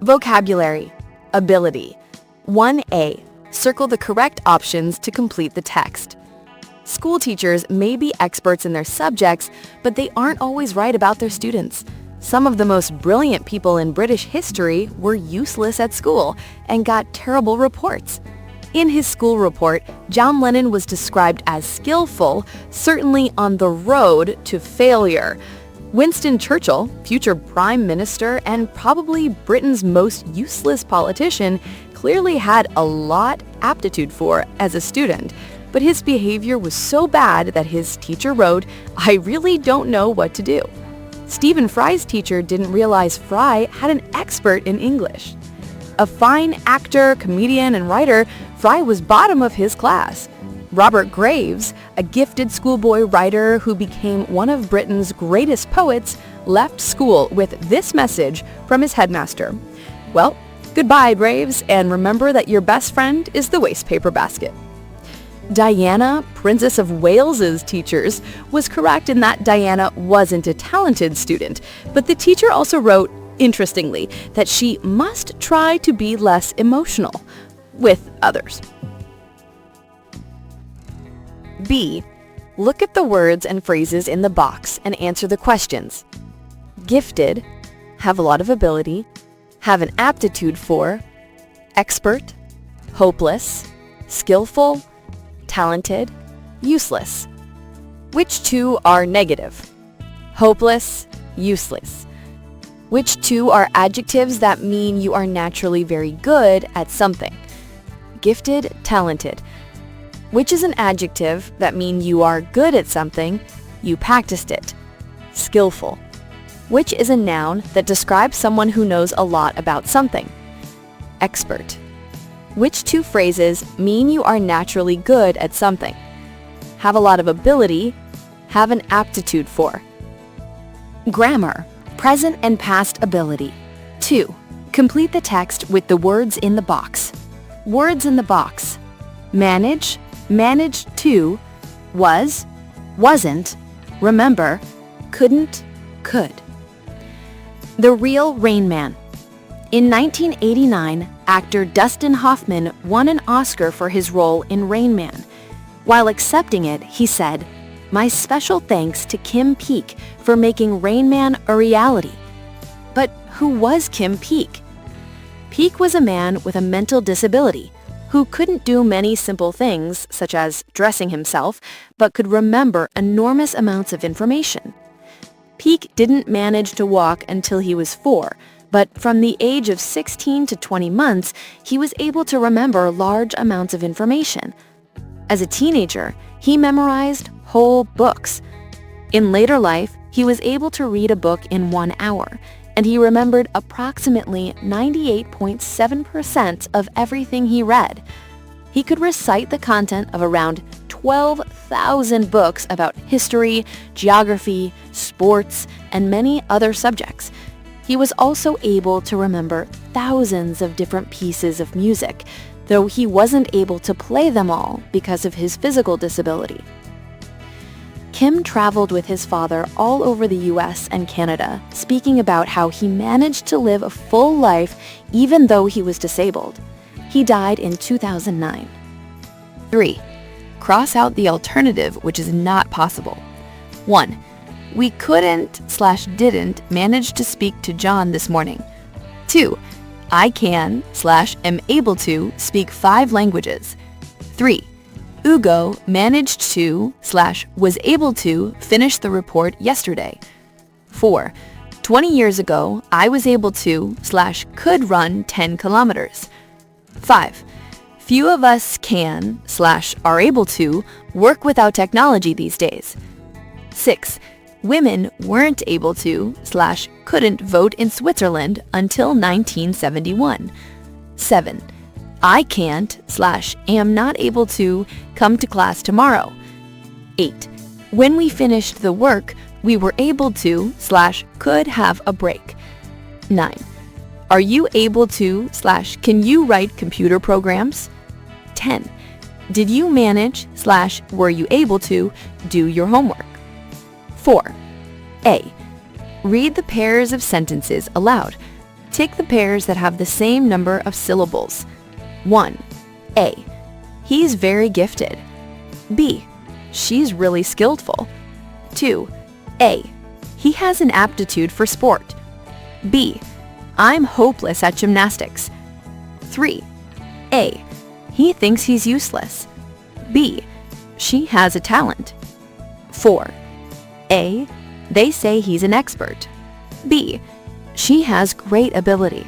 Vocabulary. Ability. 1A. Circle the correct options to complete the text. School teachers may be experts in their subjects, but they aren't always right about their students. Some of the most brilliant people in British history were useless at school and got terrible reports. In his school report, John Lennon was described as skillful, certainly on the road to failure. Winston Churchill, future prime minister and probably Britain's most useless politician, clearly had a lot aptitude for as a student, but his behavior was so bad that his teacher wrote, "I really don't know what to do." Stephen Fry's teacher didn't realize Fry had an expert in English. A fine actor, comedian, and writer, Fry was bottom of his class. Robert Graves, a gifted schoolboy writer who became one of Britain's greatest poets, left school with this message from his headmaster. "Well, goodbye, Graves, and remember that your best friend is the wastepaper basket." Diana, Princess of Wales's teachers, was correct in that Diana wasn't a talented student, but the teacher also wrote, interestingly, that she must try to be less emotional with others. B. Look at the words and phrases in the box and answer the questions. Gifted, have a lot of ability, have an aptitude for, expert, hopeless, skillful, talented, useless. Which two are negative? Hopeless, useless. Which two are adjectives that mean you are naturally very good at something? Gifted, talented. Which is an adjective that mean you are good at something, you practiced it? Skillful. Which is a noun that describes someone who knows a lot about something? Expert. Which two phrases mean you are naturally good at something? Have a lot of ability, have an aptitude for. Grammar, present and past ability. 2. Complete the text with the words in the box. Words in the box. Manage, managed to, was, wasn't, remember, couldn't, could. The Real Rain Man. In 1989, actor Dustin Hoffman won an Oscar for his role in Rain Man. While accepting it, he said, "My special thanks to Kim Peek for making Rain Man a reality." But who was Kim Peek? Peek was a man with a mental disability who couldn't do many simple things, such as dressing himself, but could remember enormous amounts of information. Peek didn't manage to walk until he was 4, but from the age of 16 to 20 months, he was able to remember large amounts of information. As a teenager, he memorized whole books. In later life, he was able to read a book in 1 hour, and he remembered approximately 98.7% of everything he read. He could recite the content of around 12,000 books about history, geography, sports, and many other subjects. He was also able to remember thousands of different pieces of music, though he wasn't able to play them all because of his physical disability. Kim traveled with his father all over the US and Canada, speaking about how he managed to live a full life even though he was disabled. He died in 2009. 3. Cross out the alternative which is not possible. 1. We couldn't/didn't manage to speak to John this morning. 2. I can/am able to speak 5 languages. 3. Ugo managed to/was able to finish the report yesterday. 4. 20 years ago, I was able to/could run 10 kilometers. 5. Few of us can/are able to work without technology these days. 6. Women weren't able to/couldn't vote in Switzerland until 1971. 7. I can't/am not able to come to class tomorrow. 8. When we finished the work, we were able to/could have a break. 9. Are you able to/can you write computer programs? 10. Did you manage/were you able to do your homework? 4. A. Read the pairs of sentences aloud. Take the pairs that have the same number of syllables. 1. A. He's very gifted. B. She's really skillful. 2. A. He has an aptitude for sport. B. I'm hopeless at gymnastics. 3. A. He thinks he's useless. B. She has a talent. 4. A. They say he's an expert. B. She has great ability.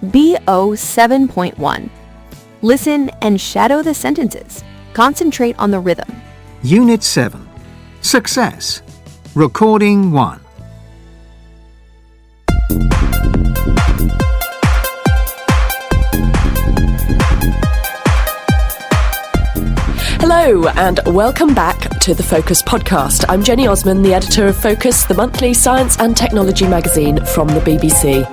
BO 7.1. Listen and shadow the sentences. Concentrate on the rhythm. Unit 7. Success. Recording 1. Hello and welcome back to the Focus podcast. I'm Jenny Osman, the editor of Focus, the monthly science and technology magazine from the BBC.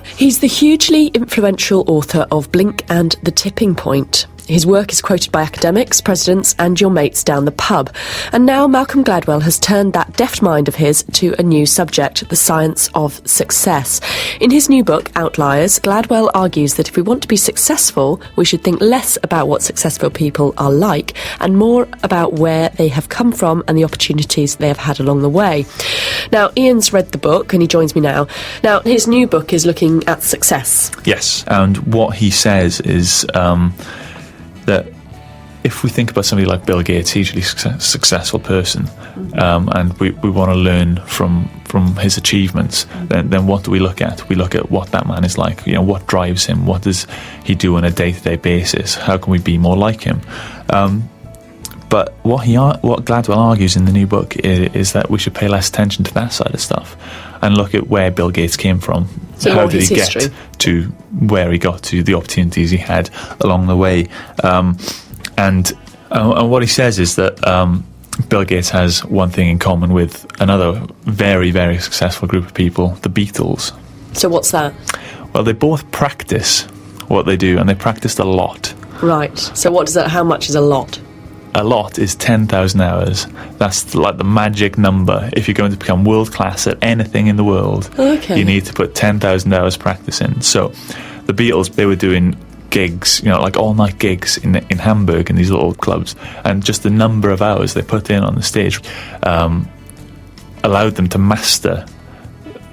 He's the hugely influential author of Blink and the Tipping Point. His work is quoted by academics, presidents and your mates down the pub. And now Malcolm Gladwell has turned that deft mind of his to a new subject, the science of success. In his new book, Outliers, Gladwell argues that if we want to be successful, we should think less about what successful people are like and more about where they have come from and the opportunities they have had along the way. Now, Ian's read the book and he joins me now. Now, his new book is looking at success. Yes, and what he says is that if we think about somebody like Bill Gates, he's a really successful person, and we want to learn from his achievements, then what do we look at? We look at what that man is like, what drives him, what does he do on a day-to-day basis, how can we be more like him? But what Gladwell argues in the new book is that we should pay less attention to that side of stuff and look at where Bill Gates came from. So how did he get to where he got to, the opportunities he had along the way. And what he says is that Bill Gates has one thing in common with another very, very successful group of people, the Beatles. So what's that? Well, they both practice what they do, and they practiced a lot. Right. So what does that? How much is a lot? A lot is 10,000 hours. That's like the magic number. If you're going to become world class at anything in the world, you need to put 10,000 hours practice in. So the Beatles, they were doing gigs, like all-night gigs in Hamburg in these little clubs, and just the number of hours they put in on the stage allowed them to master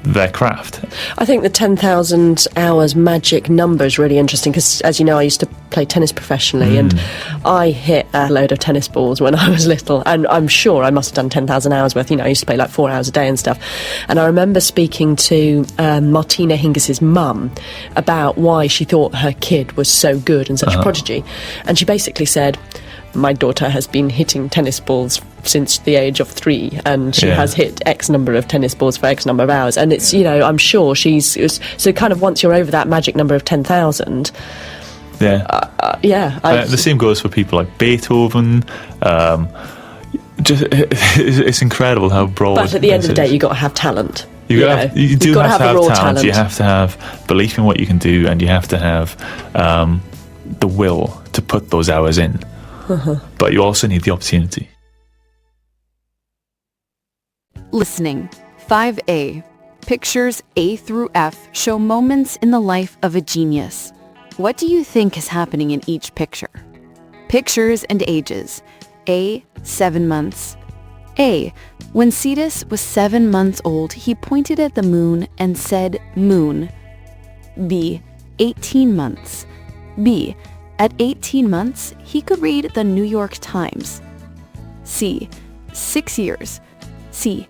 their craft. I think the 10,000 hours magic number is really interesting because, as you know, I used to play tennis professionally and I hit a load of tennis balls when I was little, and I'm sure I must have done 10,000 hours worth. I used to play like 4 hours a day and stuff. And I remember speaking to Martina Hingis's mum about why she thought her kid was so good and such a prodigy, and she basically said, my daughter has been hitting tennis balls since the age of 3, and she has hit X number of tennis balls for X number of hours. And it's, I'm sure so kind of once you're over that magic number of 10,000. The same goes for people like Beethoven. It's incredible how broad. But at the end of the day, you've got to have talent. You do have to have talent. You have to have belief in what you can do, and you have to have the will to put those hours in. But you also need the opportunity. Listening. 5A. Pictures A through F show moments in the life of a genius. What do you think is happening in each picture? Pictures and ages. A. 7 months. A. When Cetus was 7 months old, he pointed at the moon and said, "Moon." B. 18 months. B. At 18 months, he could read the New York Times. C. 6 years. C.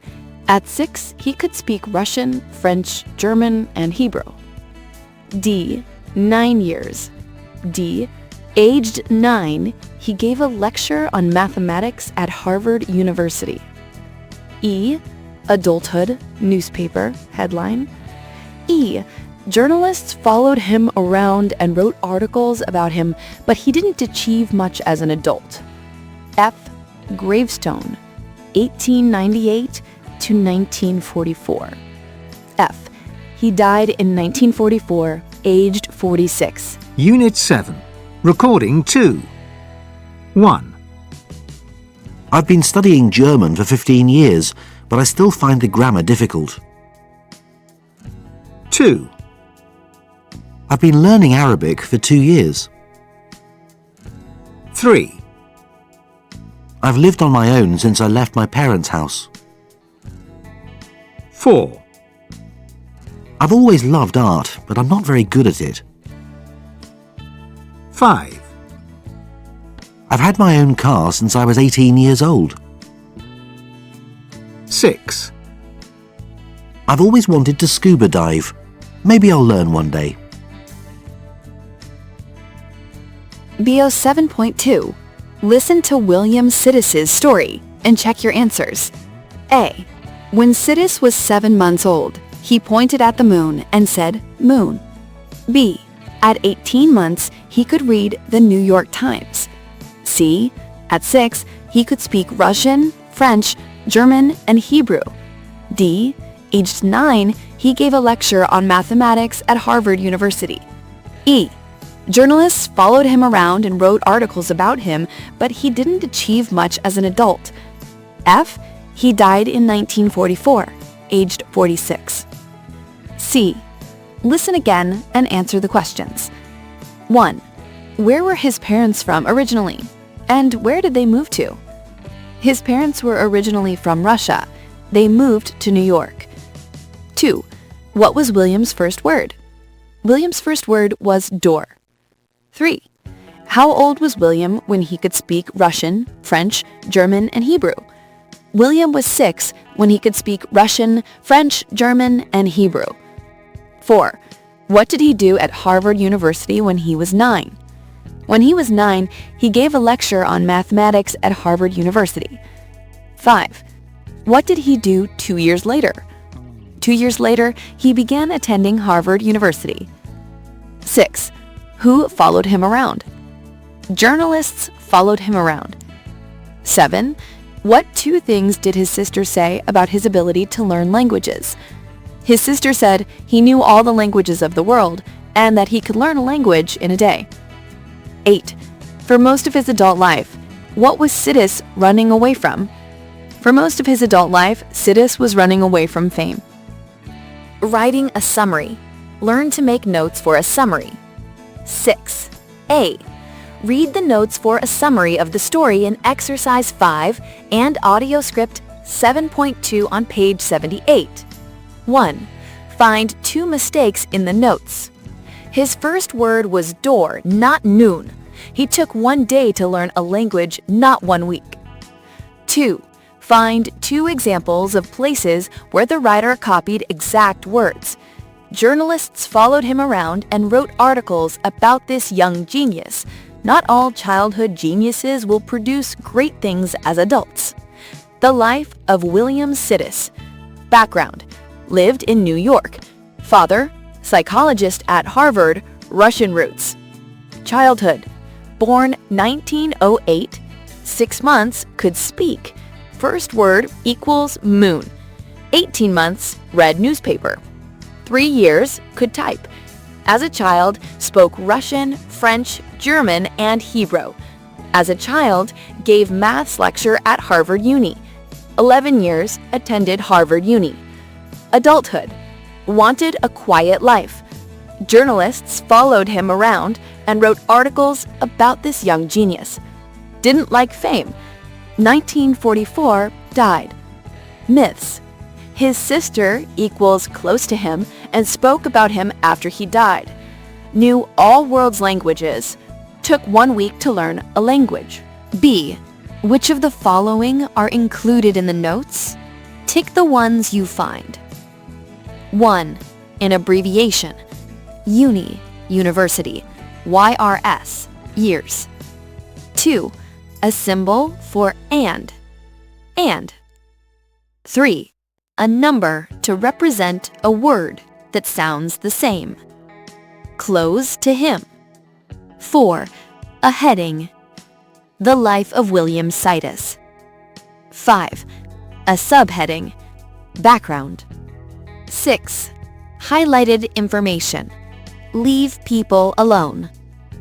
At 6, he could speak Russian, French, German, and Hebrew. D. 9 years. D. Aged 9, he gave a lecture on mathematics at Harvard University. E. Adulthood, newspaper, headline. E. Journalists followed him around and wrote articles about him, but he didn't achieve much as an adult. F. Gravestone, 1898 to 1944. F. He died in 1944, aged 46. Unit 7. Recording 2. 1. I've been studying German for 15 years, but I still find the grammar difficult. 2. 2. I've been learning Arabic for 2 years. 3. I've lived on my own since I left my parents' house. 4. I've always loved art, but I'm not very good at it. 5. I've had my own car since I was 18 years old. 6. I've always wanted to scuba dive. Maybe I'll learn one day. BO 7.2. Listen to William Sidis's story and check your answers. A. When Sidis was 7 months old, he pointed at the moon and said, "Moon." B. At 18 months, he could read the New York Times. C. At 6, he could speak Russian, French, German, and Hebrew. D. Aged 9, he gave a lecture on mathematics at Harvard University. E. Journalists followed him around and wrote articles about him, but he didn't achieve much as an adult. F. He died in 1944, aged 46. C. Listen again and answer the questions. 1. Where were his parents from originally? And where did they move to? His parents were originally from Russia. They moved to New York. 2. What was William's first word? William's first word was door. 3. How old was William when he could speak Russian, French, German, and Hebrew? William was 6 when he could speak Russian, French, German, and Hebrew. 4. What did he do at Harvard University when he was 9? When he was 9, he gave a lecture on mathematics at Harvard University. 5. What did he do 2 years later? 2 years later, he began attending Harvard University. 6. Who followed him around? Journalists followed him around. 7. What 2 things did his sister say about his ability to learn languages? His sister said he knew all the languages of the world and that he could learn a language in a day. 8. For most of his adult life, what was Sidis running away from? For most of his adult life, Sidis was running away from fame. Writing a summary. Learn to make notes for a summary. 6. A. Read the notes for a summary of the story in Exercise 5 and Audio Script 7.2 on page 78. 1. Find 2 mistakes in the notes. His first word was door, not noon. He took 1 day to learn a language, not 1 week. 2. Find 2 examples of places where the writer copied exact words. Journalists followed him around and wrote articles about this young genius. Not all childhood geniuses will produce great things as adults. The life of William Sidis. Background: lived in New York. Father: psychologist at Harvard, Russian roots. Childhood: born 1908, 6 months, could speak. First word equals moon. 18 months, read newspaper. 3 years, could type. As a child, spoke Russian, French, German, and Hebrew. As a child, gave maths lecture at Harvard Uni. 11 years, attended Harvard Uni. Adulthood: wanted a quiet life. Journalists followed him around and wrote articles about this young genius. Didn't like fame. 1944, died. Myths: his sister equals close to him and spoke about him after he died. Knew all world's languages. Took 1 week to learn a language. B. Which of the following are included in the notes? Tick the ones you find. 1. An abbreviation. Uni, university. YRS, years. 2. A symbol for and. 3. A number to represent a word that sounds the same. Close to him. 4. A heading. The life of William Sidis. 5. A subheading. Background. 6. Highlighted information. Leave people alone.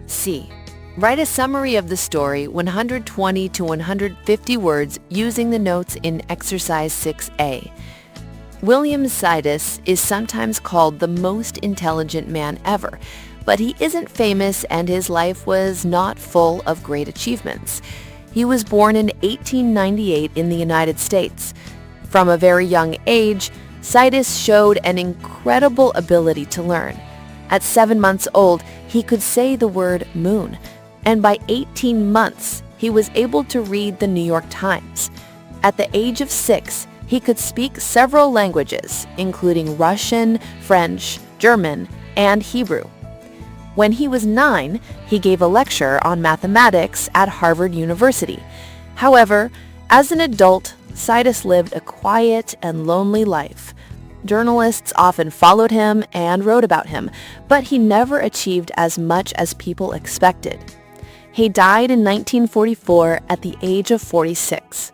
C. Write a summary of the story, 120 to 150 words, using the notes in Exercise 6A. William Sidis is sometimes called the most intelligent man ever, but he isn't famous and his life was not full of great achievements. He was born in 1898 in the United States. From a very young age, Sidis showed an incredible ability to learn. At 7 months old, he could say the word moon, and by 18 months, he was able to read the New York Times. At the age of 6, he could speak several languages, including Russian, French, German, and Hebrew. When he was 9, he gave a lecture on mathematics at Harvard University. However, as an adult, Sidis lived a quiet and lonely life. Journalists often followed him and wrote about him, but he never achieved as much as people expected. He died in 1944 at the age of 46.